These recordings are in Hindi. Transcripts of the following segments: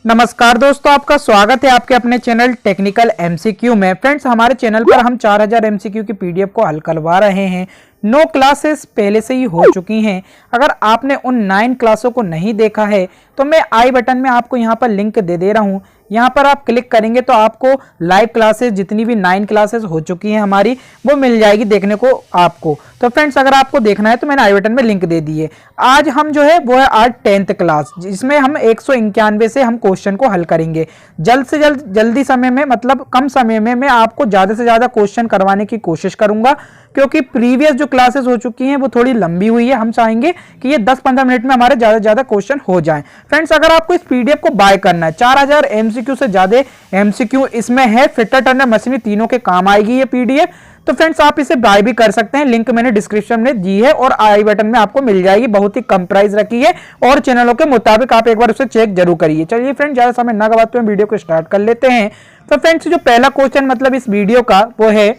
नमस्कार दोस्तों, आपका स्वागत है आपके अपने चैनल टेक्निकल एमसीक्यू में। फ्रेंड्स, हमारे चैनल पर हम 4000 एमसीक्यू की पीडीएफ को हल करवा रहे हैं। 9 क्लासेस पहले से ही हो चुकी हैं। अगर आपने उन 9 क्लासों को नहीं देखा है तो मैं आई बटन में आपको यहां पर लिंक दे रहा हूं। यहां पर आप क्लिक करेंगे तो आपको लाइव क्लासेस जितनी भी 9 क्लासेस हो चुकी हैं हमारी, वो मिल जाएगी देखने को आपको। तो फ्रेंड्स, अगर आपको देखना है तो मैंने आई बटन में लिंक दे दी है। आज हम जो है वो है आज 10th क्लास, जिसमें हम 191 से हम क्वेश्चन को हल करेंगे। जल्द से जल्दी समय में, मतलब कम समय में मैं आपको ज्यादा से ज्यादा क्वेश्चन करवाने की कोशिश करूंगा, क्योंकि प्रीवियस जो क्लासेस हो चुकी हैं वो थोड़ी लंबी हुई है। हम चाहेंगे कि ये 10-15 मिनट में हमारे ज्यादा से ज्यादा क्वेश्चन हो जाएं। फ्रेंड्स, अगर आपको इस पीडीएफ को बाय करना है, 4000 एमसीक्यू से ज्यादा एमसीक्यू इसमें है, फिटर टर्नर मशीनी तीनों के काम आएगी ये पीडीएफ। तो फ्रेंड्स, आप इसे बाय भी कर सकते हैं। लिंक मैंने डिस्क्रिप्शन में दी है और आई बटन में आपको मिल जाएगी। बहुत ही कम प्राइस रखी है और चैनलों के मुताबिक आप एक बार उसे चेक जरूर करिए। चलिए फ्रेंड्स, ज्यादा समय ना गवाते हुए वीडियो को स्टार्ट कर लेते हैं। तो फ्रेंड्स, जो पहला क्वेश्चन मतलब इस वीडियो का वो है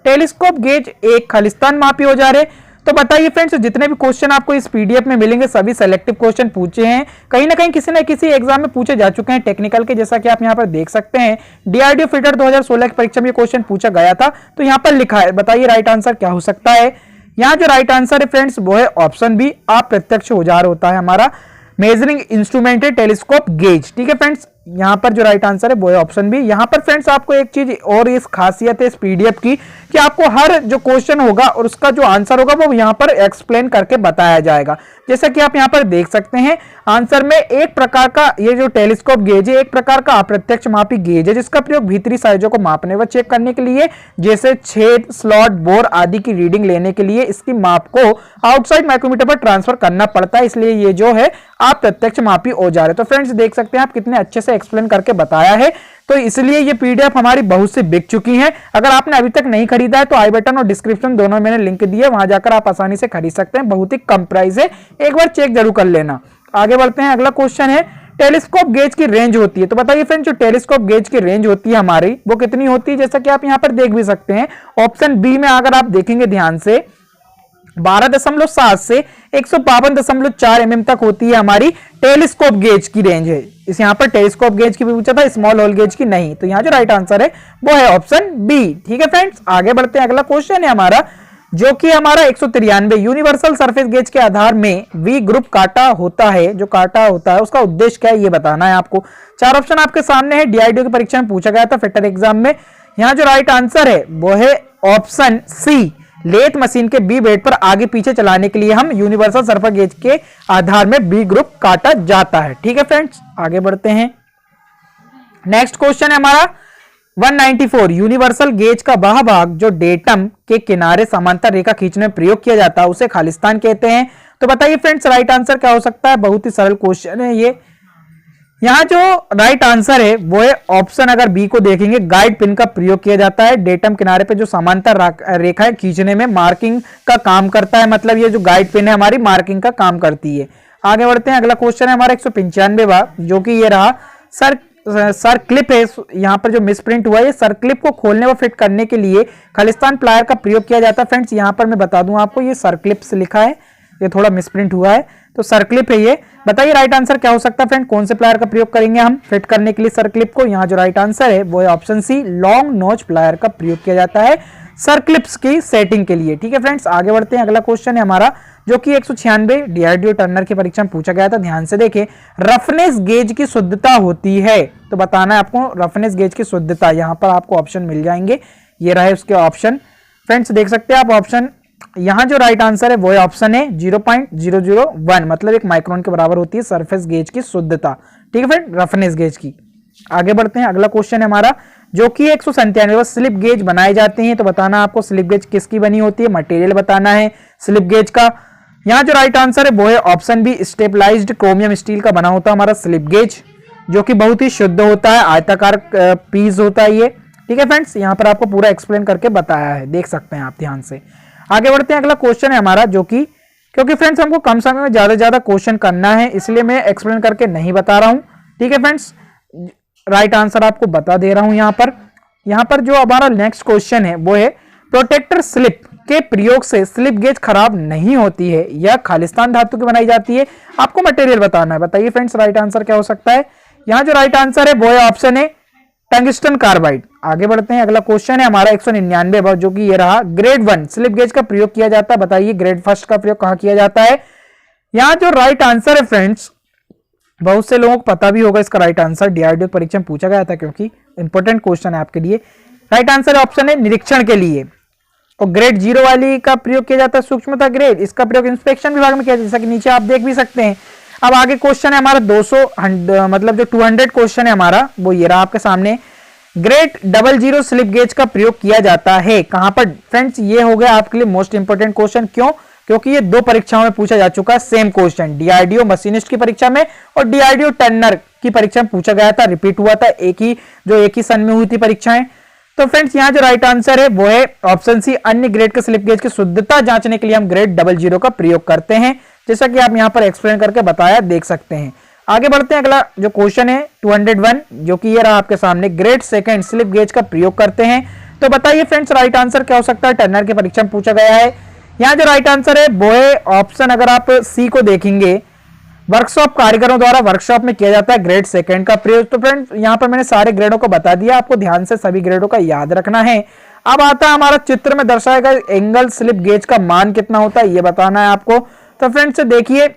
टेलीस्कोप गेज एक खालिस्तान मापी औजार है। तो बताइए फ्रेंड्स, जितने भी क्वेश्चन आपको इस पीडीएफ में मिलेंगे सभी सेलेक्टिव क्वेश्चन पूछे हैं। कहीं ना कहीं किसी न किसी एग्जाम में पूछे जा चुके हैं टेक्निकल के, जैसा कि आप यहां पर देख सकते हैं। डीआरडीओ फिटर 2016 की परीक्षा में ये क्वेश्चन पूछा गया था। तो यहां पर लिखा है, बताइए राइट आंसर क्या हो सकता है। यहां जो राइट आंसर है फ्रेंड्स वो है ऑप्शन बी, अप्रत्यक्ष औजार होता है हमारा। मेजरिंग इंस्ट्रूमेंट है टेलीस्कोप गेज। ठीक है फ्रेंड्स, यहां पर जो राइट आंसर है वो है ऑप्शन बी। यहां पर फ्रेंड्स आपको एक चीज और इस खासियत है इस पीडीएफ की कि आपको हर जो क्वेश्चन होगा और उसका जो आंसर होगा वो यहां पर एक्सप्लेन करके बताया जाएगा। जैसा कि आप यहां पर देख सकते हैं, आंसर में एक प्रकार का ये जो टेलीस्कोप गेज है एक प्रकार का अप्रत्यक्ष मापी गेज है, जिसका प्रयोग भीतरी साइजों को मापने व चेक करने के लिए, जैसे छेद, स्लॉट, बोर आदि की रीडिंग लेने के लिए इसकी माप को आउटसाइड माइक्रोमीटर पर ट्रांसफर करना पड़ता है। इसलिए ये जो है अप्रत्यक्ष मापी औजार है। तो फ्रेंड्स, देख सकते हैं आप कितने अच्छे से एक्सप्लेन करके बताया है। तो इसलिए ये पीडीएफ हमारी बहुत सी बिक चुकी है। अगर आपने अभी तक नहीं खरीदा है तो आई बटन और डिस्क्रिप्शन दोनों मैंने लिंक दिए, वहां जाकर आप आसानी से खरीद सकते हैं। बहुत ही कम प्राइस है, एक बार चेक जरूर कर लेना। आगे बढ़ते हैं। अगला क्वेश्चन है टेलीस्कोप गेज की रेंज होती है। तो बताइए फ्रेंड्स, जो टेलीस्कोप गेज की रेंज होती है हमारी वो कितनी होती है, जैसा कि आप यहां पर देख भी सकते हैं। ऑप्शन बी में अगर आप देखेंगे ध्यान से, 12.7 से 152.4 mm तक होती है हमारी टेलीस्कोप गेज की रेंज है। इस यहां पर टेलीस्कोप गेज की भी पूछा था, स्मॉल होल गेज की नहीं। तो यहां जो राइट आंसर है वो है ऑप्शन बी। ठीक है फ्रेंड्स, आगे बढ़ते हैं। अगला क्वेश्चन है हमारा, जो कि हमारा 193 यूनिवर्सल सरफेस गेज के आधार में वी ग्रुप काटा होता है। जो काटा होता है उसका उद्देश्य क्या है ये बताना है आपको। 4 ऑप्शन आपके सामने है, डीआरडीओ की परीक्षा में पूछा गया था फिटर एग्जाम में। यहां जो राइट आंसर है वो है ऑप्शन सी, लेथ मशीन के बी बेड पर आगे पीछे चलाने के लिए हम यूनिवर्सल सरफेस गेज के आधार में बी ग्रुप काटा जाता है। ठीक है फ्रेंड्स, आगे बढ़ते हैं। नेक्स्ट क्वेश्चन है हमारा 194 यूनिवर्सल गेज का वह भाग जो डेटम के किनारे समांतर रेखा खींचने में प्रयोग किया जाता है उसे खालिस्तान कहते हैं। तो बताइए फ्रेंड्स, राइट आंसर क्या हो सकता है। बहुत ही सरल क्वेश्चन है ये। यहां जो राइट आंसर है वो है ऑप्शन, अगर बी को देखेंगे, गाइड पिन का प्रयोग किया जाता है। डेटम किनारे पे जो समांतर रेखाएं खींचने में मार्किंग का काम करता है, मतलब ये जो गाइड पिन है हमारी मार्किंग का काम करती है। आगे बढ़ते हैं। अगला क्वेश्चन है हमारा 195वां, जो कि ये रहा सर क्लिप है। यहां पर जो मिसप्रिंट हुआ है, सर क्लिप को खोलने व फिट करने के लिए खालिस्तान प्लायर का प्रयोग किया जाता है। फ्रेंड्स, यहां पर मैं बता दूं आपको, ये सर क्लिप से लिखा है, ये थोड़ा मिसप्रिंट हुआ है, तो सर क्लिप है ये। बताइए राइट आंसर क्या हो सकता है फ्रेंड, कौन से प्लायर का प्रयोग करेंगे हम फिट करने के लिए सर क्लिप को। यहाँ जो राइट आंसर है वो है ऑप्शन सी, लॉन्ग नोच प्लायर का प्रयोग किया जाता है सर क्लिप्स की सेटिंग के लिए। ठीक है फ्रेंड्स, आगे बढ़ते हैं। अगला क्वेश्चन है हमारा, जो कि 196 डीआरडीओ टर्नर की परीक्षा में पूछा गया था। ध्यान से देखें, रफनेस गेज की शुद्धता होती है। तो बताना है आपको रफनेस गेज की शुद्धता। यहाँ पर आपको ऑप्शन मिल जाएंगे, ये रहे उसके ऑप्शन। फ्रेंड्स, देख सकते हैं आप ऑप्शन। यहां जो राइट आंसर है वो है ऑप्शन है 0.001, मतलब 1 माइक्रोन के बराबर होती है सरफेस गेज की शुद्धता। ठीक है फ्रेंड, रफनेस गेज की। आगे बढ़ते हैं। अगला क्वेश्चन है हमारा, जो कि 197 स्लिप गेज बनाए जाते हैं। तो बताना आपको स्लिप गेज किसकी बनी होती है, मटेरियल बताना है स्लिप गेज का। यहां जो राइट आंसर है वो है option B, stabilised chromium steel का बना होता है हमारा स्लिप गेज, जो कि बहुत ही शुद्ध होता है, आयताकार पीस होता है ये। ठीक है फ्रेंड्स, यहां पर आपको पूरा एक्सप्लेन करके बताया है, देख सकते हैं आप ध्यान से। आगे बढ़ते हैं। अगला क्वेश्चन है हमारा, जो कि क्योंकि फ्रेंड्स हमको कम समय में ज्यादा से ज्यादा क्वेश्चन करना है, इसलिए मैं एक्सप्लेन करके नहीं बता रहा हूं। ठीक है फ्रेंड्स, राइट आंसर आपको बता दे रहा हूं। यहां पर जो हमारा नेक्स्ट क्वेश्चन है वो है, प्रोटेक्टर स्लिप के प्रयोग से स्लिप गेज खराब नहीं होती है, यह खालिस्तान धातु की बनाई जाती है। आपको मटेरियल बताना है। बताइए फ्रेंड्स, राइट आंसर क्या हो सकता है। यहाँ जो राइट आंसर है वो है ऑप्शन है टंगस्टन कार्बाइड। आगे बढ़ते हैं, अगला क्वेश्चन है हमारा 199 जो कि ये रहा, ग्रेड 1 स्लिप गेज का प्रयोग किया जाता है, बताइए ग्रेड फर्स्ट का प्रयोग कहां किया जाता है। यहाँ जो राइट आंसर है फ्रेंड्स, बहुत से लोगों को पता भी होगा इसका राइट आंसर, डीआरडीओ परीक्षा में पूछा गया था क्योंकि इंपॉर्टेंट क्वेश्चन है आपके लिए। राइट आंसर ऑप्शन है निरीक्षण के लिए। और ग्रेड 0 वाली का प्रयोग किया जाता है सूक्ष्मता ग्रेड, इसका प्रयोग इंस्पेक्शन विभाग में किया जाता है, जैसा कि नीचे आप देख भी सकते हैं। अब आगे क्वेश्चन है हमारा 200 मतलब जो 200 क्वेश्चन है हमारा वो ये रहा आपके सामने, ग्रेड 00 स्लिप गेज का प्रयोग किया जाता है कहां पर। फ्रेंड्स ये हो गया आपके लिए मोस्ट इंपोर्टेंट क्वेश्चन, क्यों, क्योंकि ये 2 परीक्षाओं में पूछा जा चुका है सेम क्वेश्चन, डीआरडीओ मशीनिस्ट की परीक्षा में और डीआरडीओ टर्नर की परीक्षा में पूछा गया था, रिपीट हुआ था, एक ही सन में हुई थी परीक्षाएं। तो फ्रेंड्स यहाँ जो राइट आंसर है वो है ऑप्शन सी, अन्य ग्रेड के स्लिप गेज की शुद्धता जांचने के लिए हम ग्रेड 00 का प्रयोग करते हैं, जैसा कि आप यहाँ पर एक्सप्लेन करके बताया देख सकते हैं। आगे बढ़ते हैं, अगला जो क्वेश्चन है 201 जो कि ये रहा आपके सामने, ग्रेड 2 स्लिप गेज का प्रयोग करते हैं, तो बताइए फ्रेंड्स राइट आंसर क्या हो सकता है, टर्नर की परीक्षा में पूछा गया है। यहाँ जो राइट आंसर है वो है ऑप्शन, अगर आप सी को देखेंगे, वर्कशॉप कारीगरों द्वारा वर्कशॉप में किया जाता है ग्रेड 2 का प्रयोग। तो फ्रेंड्स यहाँ पर मैंने सारे ग्रेडों को बता दिया, आपको ध्यान से सभी ग्रेडों का याद रखना है। अब आता है हमारा चित्र में दर्शाया गया एंगल स्लिप गेज का मान कितना होता है ये बताना है आपको। तो फ्रेंड्स देखिए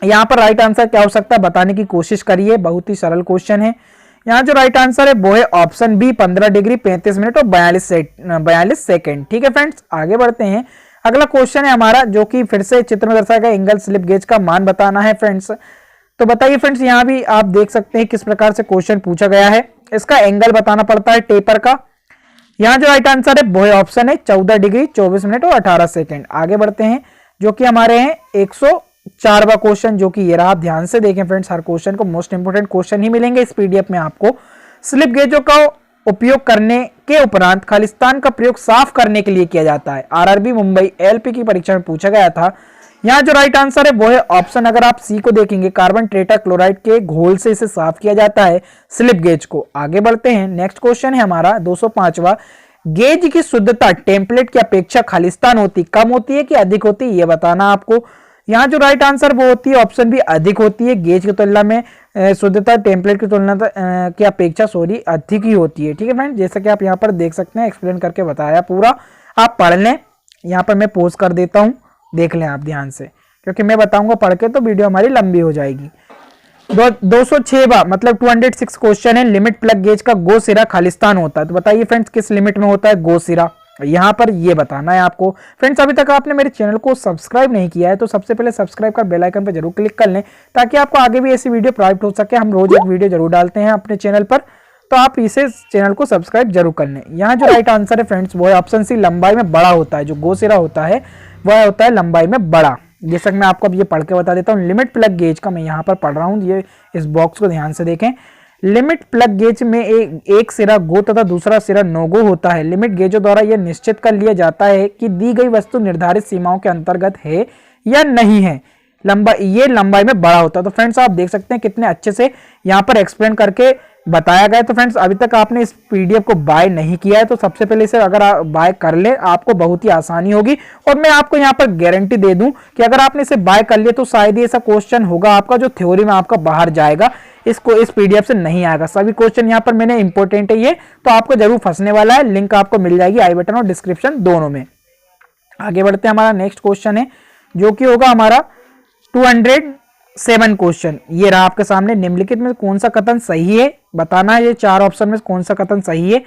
यहाँ पर राइट आंसर क्या हो सकता है बताने की कोशिश करिए, बहुत ही सरल क्वेश्चन है। यहाँ जो राइट आंसर है वो है ऑप्शन बी, 15 डिग्री 35 मिनट और 42 सेकेंड। ठीक है फ्रेंड्स, आगे बढ़ते हैं, अगला क्वेश्चन है हमारा जो कि फिर से चित्र में दर्शाया गया एंगल स्लिप गेज का मान बताना है फ्रेंड्स। तो बताइए फ्रेंड्स, यहाँ भी आप देख सकते हैं किस प्रकार से क्वेश्चन पूछा गया है, इसका एंगल बताना पड़ता है टेपर का। यहाँ जो राइट आंसर है वो है ऑप्शन है 14 डिग्री 24 मिनट और 18 सेकेंड। आगे बढ़ते हैं जो कि हमारे हैं 104वां क्वेश्चन जो कि ये रहा, आप ध्यान से देखें फ्रेंड्स, हर क्वेश्चन को मोस्ट इंपोर्टेंट क्वेश्चन ही मिलेंगे इस पीडीएफ में आपको। स्लिप गेजों का उपयोग करने के उपरांत खालिस्तान का प्रयोग साफ करने के लिए किया जाता है, आरआरबी मुंबई एलपी की परीक्षा में पूछा गया था। यहाँ जो राइट आंसर है वो है ऑप्शन, अगर आप सी को देखेंगे, कार्बन टेट्रा क्लोराइड के घोल से इसे साफ किया जाता है स्लिप गेज को। आगे बढ़ते हैं, नेक्स्ट क्वेश्चन है हमारा 205वां, गेज की शुद्धता टेम्पलेट की अपेक्षा खालिस्तान होती कम होती है कि अधिक होती है ये बताना आपको। यहाँ जो राइट आंसर वो होती है ऑप्शन बी, अधिक होती है, गेज की तुलना में शुद्धता टेम्पलेट की तुलना की अपेक्षा अधिक ही होती है। ठीक है फ्रेंड, जैसा कि आप यहाँ पर देख सकते हैं, एक्सप्लेन करके बताया पूरा, आप पढ़ लें। यहाँ पर मैं पोज कर देता हूँ, देख लें आप ध्यान से, क्योंकि मैं बताऊंगा पढ़ के तो वीडियो हमारी लंबी हो जाएगी। 206वां मतलब 206 क्वेश्चन है, लिमिट प्लग गेज का गो सिरा खालिस्तान होता है, तो बताइए फ्रेंड्स किस लिमिट में होता है गो सिरा, यहाँ पर ये बताना है आपको। फ्रेंड्स अभी तक आपने मेरे चैनल को सब्सक्राइब नहीं किया है तो सबसे पहले सब्सक्राइब कर बेल आइकन पर जरूर क्लिक कर लें, ताकि आपको आगे भी ऐसी वीडियो प्राप्त हो सके। हम रोज एक वीडियो जरूर डालते हैं अपने चैनल पर, तो आप इसे चैनल को सब्सक्राइब जरूर कर लें। यहाँ जो राइट आंसर है फ्रेंड्स वो है ऑप्शन सी, लंबाई में बड़ा होता है, जो गो सिरा होता है वह होता है लंबाई में बड़ा। जैसा कि मैं आपको अब ये पढ़ के बता देता हूँ, लिमिट प्लग गेज का मैं यहाँ पर पढ़ रहा हूँ, ये इस बॉक्स को ध्यान से देखें। लिमिट प्लग गेज में एक सिरा गो तथा दूसरा सिरा नो गो होता है। लिमिट गेजों द्वारा यह निश्चित कर लिया जाता है कि दी गई वस्तु निर्धारित सीमाओं के अंतर्गत है या नहीं है। ये लंबाई में बड़ा होता है। तो फ्रेंड्स आप देख सकते हैं कितने अच्छे से यहाँ पर एक्सप्लेन करके बताया गया। तो फ्रेंड्स अभी तक आपने इस पीडीएफ को बाय नहीं किया है तो सबसे पहले इसे अगर आप बाय कर ले, आपको बहुत ही आसानी होगी। और मैं आपको यहाँ पर गारंटी दे दूं कि अगर आपने इसे बाय कर लिया तो शायद ही ऐसा क्वेश्चन होगा आपका जो थ्योरी में आपका बाहर जाएगा, इसको इस पीडीएफ से नहीं आएगा। सभी क्वेश्चन यहाँ पर मैंने इंपॉर्टेंट है ये, तो आपको जरूर फंसने वाला है। लिंक आपको मिल जाएगी आई बटन और डिस्क्रिप्शन दोनों में। आगे बढ़ते हैं, हमारा नेक्स्ट क्वेश्चन है जो कि होगा हमारा 207 क्वेश्चन। ये रहा आपके सामने, निम्नलिखित में कौन सा कथन सही है बताना है। ये 4 ऑप्शन में कौन सा कथन सही है।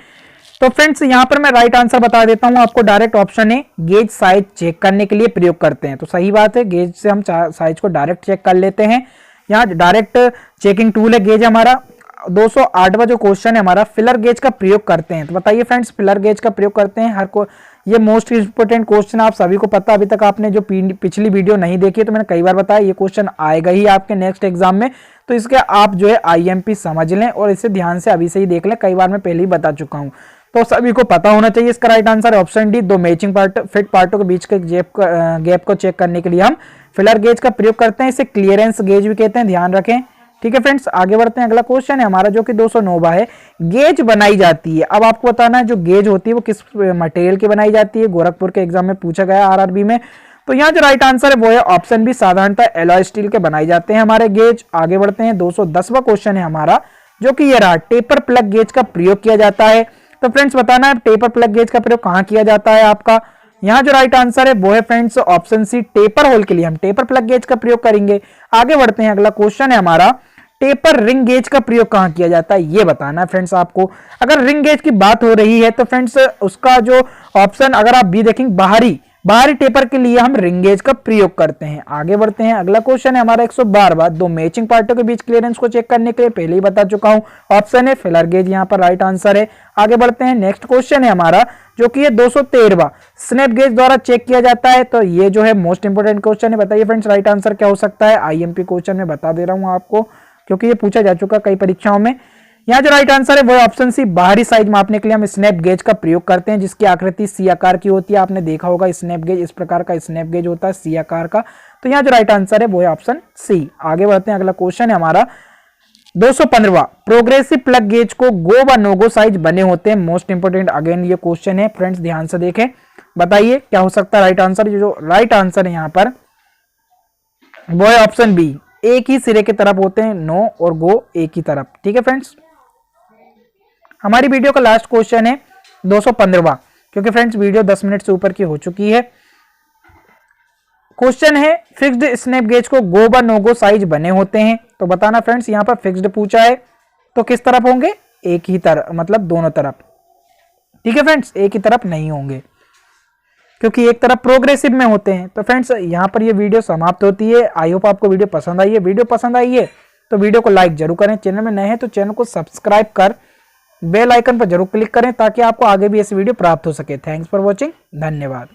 तो फ्रेंड्स यहाँ पर मैं राइट आंसर बता देता हूं आपको। डायरेक्ट ऑप्शन है, गेज साइज चेक करने के लिए प्रयोग करते हैं। तो सही बात है, गेज से हम साइज को डायरेक्ट चेक कर लेते हैं। यहाँ डायरेक्ट चेकिंग टूल है गेज हमारा। 208वां जो क्वेश्चन है हमारा, फिलर गेज का प्रयोग करते हैं। तो बताइए फ्रेंड्स, फिलर गेज का प्रयोग करते हैं हर को, ये मोस्ट इंपोर्टेंट क्वेश्चन आप सभी को पता। अभी तक आपने जो पिछली वीडियो नहीं देखी है तो मैंने कई बार बताया, ये क्वेश्चन आएगा ही आपके नेक्स्ट एग्जाम में। तो इसके आप जो है आईएमपी समझ लें और इसे ध्यान से अभी से ही देख लें, कई बार मैं पहले ही बता चुका हूं, तो सभी को पता होना चाहिए। इसका राइट आंसर है ऑप्शन डी, 2 मैचिंग फिट पार्टों के बीच के गैप को चेक करने के लिए हम फिलर गेज का प्रयोग करते हैं। इसे क्लियरेंस गेज भी कहते हैं, ध्यान रखें। ठीक है फ्रेंड्स, आगे बढ़ते हैं। अगला क्वेश्चन है हमारा जो कि 209वां है, गेज बनाई जाती है। अब आपको बताना है जो गेज होती है वो किस मटेरियल की बनाई जाती है। गोरखपुर के एग्जाम में पूछा गया आरआरबी में। तो यहाँ जो राइट आंसर है वो है ऑप्शन बी, साधारणतः एलॉय स्टील के बनाए जाते हैं हमारे गेज। आगे बढ़ते हैं, 210वां क्वेश्चन है हमारा, जो कि ये रहा, टेपर प्लग गेज का प्रयोग किया जाता है। तो फ्रेंड्स बताना है टेपर प्लग गेज का प्रयोग कहाँ किया जाता है आपका। यहाँ जो राइट आंसर है वो है friends option C, taper hole के लिए हम टेपर प्लग गेज का प्रयोग करेंगे। आगे बढ़ते हैं, अगला क्वेश्चन है हमारा, टेपर रिंग गेज का प्रयोग कहाँ किया जाता है, ये बताना है फ्रेंड्स आपको। अगर रिंग गेज की बात हो रही है तो फ्रेंड्स उसका जो ऑप्शन अगर आप बी देखेंगे, बाहरी टेपर के लिए हम रिंग गेज का प्रयोग करते हैं। आगे बढ़ते हैं, अगला क्वेश्चन है हमारा 112वां, दो मैचिंग पार्टों के बीच क्लियरेंस को चेक करने के लिए पहले ही बता चुका हूं, ऑप्शन है फेलर गेज यहाँ पर राइट आंसर है। आगे बढ़ते हैं, नेक्स्ट क्वेश्चन है हमारा, जो कि ये 213वां, स्नैप गेज द्वारा चेक किया जाता है। तो ये जो है मोस्ट इंपोर्टेंट क्वेश्चन है, बताइए फ्रेंड्स राइट आंसर क्या हो सकता है। आईएमपी क्वेश्चन में बता दे रहा हूं आपको, क्योंकि ये पूछा जा चुका कई परीक्षाओं में। यहाँ जो राइट आंसर है वो ऑप्शन सी, बाहरी साइज मापने के लिए हम स्नैप गेज का प्रयोग करते हैं, जिसकी आकृति सी आकार की होती है। आपने देखा होगा स्नैप गेज, इस प्रकार का स्नैप गेज होता है सी आकार का। तो यहाँ जो राइट आंसर है वो है ऑप्शन सी। आगे बढ़ते हैं, अगला क्वेश्चन है हमारा 215वां, प्रोग्रेसिव प्लग गेज को गो व नो गो साइज बने होते हैं। मोस्ट इंपोर्टेंट अगेन ये क्वेश्चन है फ्रेंड्स, ध्यान से देखें, बताइए क्या हो सकता है राइट आंसर। जो राइट आंसर है यहाँ पर वो है ऑप्शन बी, एक ही सिरे की तरफ होते हैं, नो और गो एक ही तरफ। ठीक है फ्रेंड्स, हमारी वीडियो का लास्ट क्वेश्चन है 215वां, क्योंकि फ्रेंड्स वीडियो 10 मिनट से ऊपर की हो चुकी है। क्वेश्चन है, फिक्स्ड स्नैप गेज को गो व नो गो साइज बने होते हैं। तो बताना फ्रेंड्स, यहाँ पर फिक्स्ड पूछा है तो किस तरफ होंगे, एक ही तरफ, मतलब दोनों तरफ। ठीक है फ्रेंड्स, एक ही तरफ नहीं होंगे, क्योंकि एक तरफ प्रोग्रेसिव में होते हैं। तो फ्रेंड्स यहाँ पर ये वीडियो समाप्त होती है। आई होप आपको वीडियो पसंद आई है। वीडियो पसंद आई है तो वीडियो को लाइक जरूर करें, चैनल में नए हैं तो चैनल को सब्सक्राइब कर बेल आइकन पर जरूर क्लिक करें, ताकि आपको आगे भी ऐसी वीडियो प्राप्त हो सके। थैंक्स फॉर वॉचिंग, धन्यवाद।